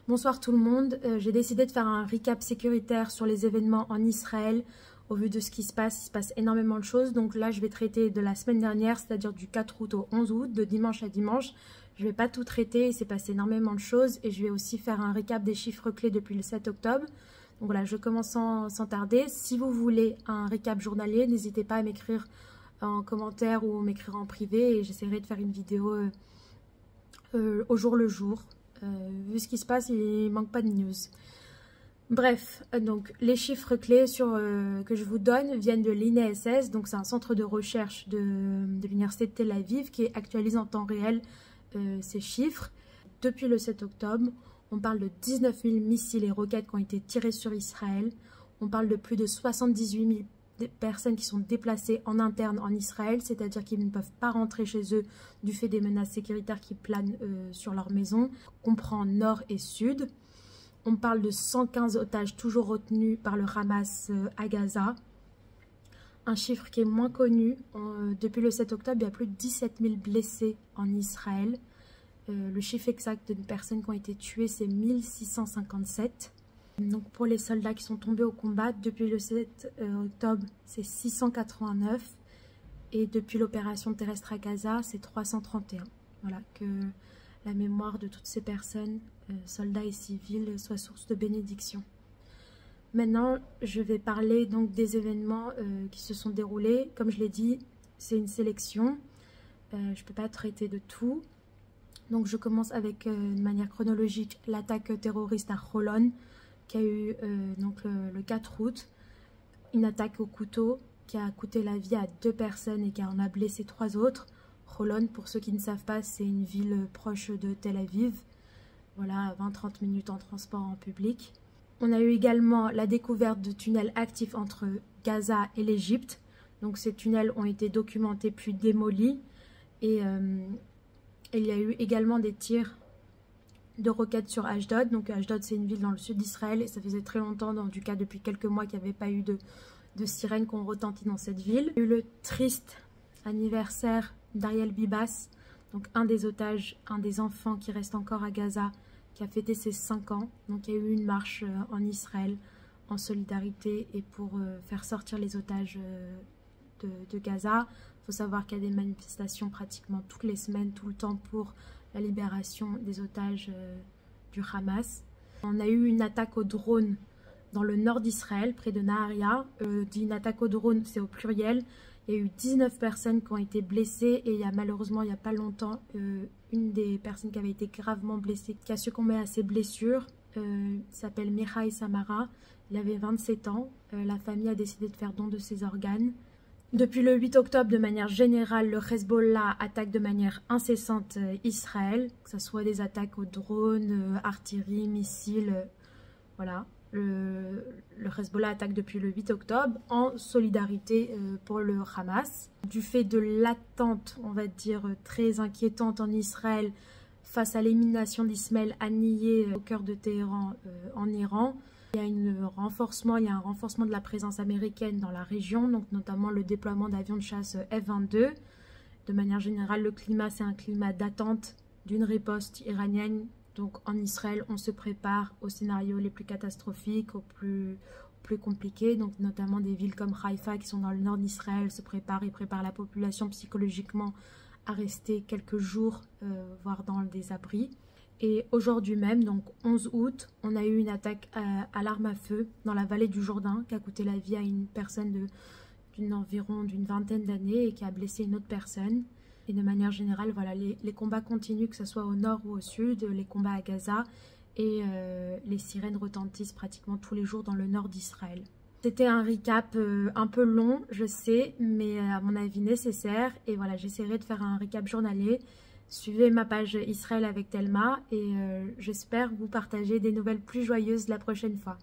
Bonsoir tout le monde, j'ai décidé de faire un recap sécuritaire sur les événements en Israël. Au vu de ce qui se passe, il se passe énormément de choses. Donc là, je vais traiter de la semaine dernière, c'est-à-dire du 4 août au 11 août, de dimanche à dimanche. Je ne vais pas tout traiter, il s'est passé énormément de choses. Et je vais aussi faire un recap des chiffres clés depuis le 7 octobre. Donc voilà, je commence sans tarder. Si vous voulez un recap journalier, n'hésitez pas à m'écrire en commentaire ou m'écrire en privé. Et j'essaierai de faire une vidéo au jour le jour. Vu ce qui se passe, il manque pas de news. Bref, donc les chiffres clés que je vous donne viennent de l'INESS, donc c'est un centre de recherche de l'université de Tel Aviv qui actualise en temps réel ces chiffres. Depuis le 7 octobre, on parle de 19 000 missiles et roquettes qui ont été tirés sur Israël. On parle de plus de 78 000 personnes qui sont déplacées en interne en Israël, c'est-à-dire qu'ils ne peuvent pas rentrer chez eux du fait des menaces sécuritaires qui planent sur leur maison. On comprend nord et sud. On parle de 115 otages toujours retenus par le Hamas à Gaza. Un chiffre qui est moins connu, depuis le 7 octobre, il y a plus de 17 000 blessés en Israël. Le chiffre exact de personnes qui ont été tuées, c'est 1657. Donc pour les soldats qui sont tombés au combat, depuis le 7 octobre, c'est 689. Et depuis l'opération terrestre à Gaza, c'est 331. Voilà, que la mémoire de toutes ces personnes, soldats et civils, soit source de bénédiction. Maintenant, je vais parler donc des événements qui se sont déroulés. Comme je l'ai dit, c'est une sélection. Je ne peux pas traiter de tout. Donc je commence avec, de manière chronologique, l'attaque terroriste à Holon, qui a eu le 4 août, une attaque au couteau qui a coûté la vie à 2 personnes et qui en a blessé 3 autres. Holon, pour ceux qui ne savent pas, c'est une ville proche de Tel Aviv, voilà, 20-30 minutes en transport en public. On a eu également la découverte de tunnels actifs entre Gaza et l'Égypte. Donc ces tunnels ont été documentés puis démolis. Et il y a eu également des tirs de roquettes sur Ashdod. Donc Ashdod, c'est une ville dans le sud d'Israël et ça faisait très longtemps, en tout cas depuis quelques mois, qu'il n'y avait pas eu de sirènes qui ont retenti dans cette ville. Il y a eu le triste anniversaire d'Ariel Bibas, donc un des otages, un des enfants qui reste encore à Gaza, qui a fêté ses 5 ans. Donc il y a eu une marche en Israël en solidarité et pour faire sortir les otages de Gaza. Il faut savoir qu'il y a des manifestations pratiquement toutes les semaines, tout le temps, pour la libération des otages du Hamas. On a eu une attaque au drone dans le nord d'Israël, près de Naharia. Dit une attaque au drone, c'est au pluriel. Il y a eu 19 personnes qui ont été blessées et malheureusement, il n'y a pas longtemps, une des personnes qui avait été gravement blessée, qui a succombé à ses blessures, s'appelle Mihai Samara. Il avait 27 ans. La famille a décidé de faire don de ses organes. Depuis le 8 octobre, de manière générale, le Hezbollah attaque de manière incessante Israël, que ce soit des attaques aux drones, artillerie, missiles, voilà. Le Hezbollah attaque depuis le 8 octobre en solidarité pour le Hamas. Du fait de l'attente, on va dire, très inquiétante en Israël face à l'élimination d'Ismaël Haniyeh au cœur de Téhéran en Iran, il y a un renforcement de la présence américaine dans la région, donc notamment le déploiement d'avions de chasse F-22. De manière générale, le climat, c'est un climat d'attente d'une riposte iranienne. Donc en Israël, on se prépare aux scénarios les plus catastrophiques, aux plus compliqués. Donc notamment des villes comme Haïfa qui sont dans le nord d'Israël se préparent et préparent la population psychologiquement à rester quelques jours, voire dans des abris. Et aujourd'hui même, donc 11 août, on a eu une attaque à l'arme à feu dans la vallée du Jourdain qui a coûté la vie à une personne environ d'une vingtaine d'années et qui a blessé une autre personne. Et de manière générale, voilà, les combats continuent, que ce soit au nord ou au sud, les combats à Gaza et les sirènes retentissent pratiquement tous les jours dans le nord d'Israël. C'était un recap un peu long, je sais, mais à mon avis nécessaire. Et voilà, j'essaierai de faire un recap journalier. Suivez ma page Israël avec Thelma et j'espère vous partager des nouvelles plus joyeuses la prochaine fois.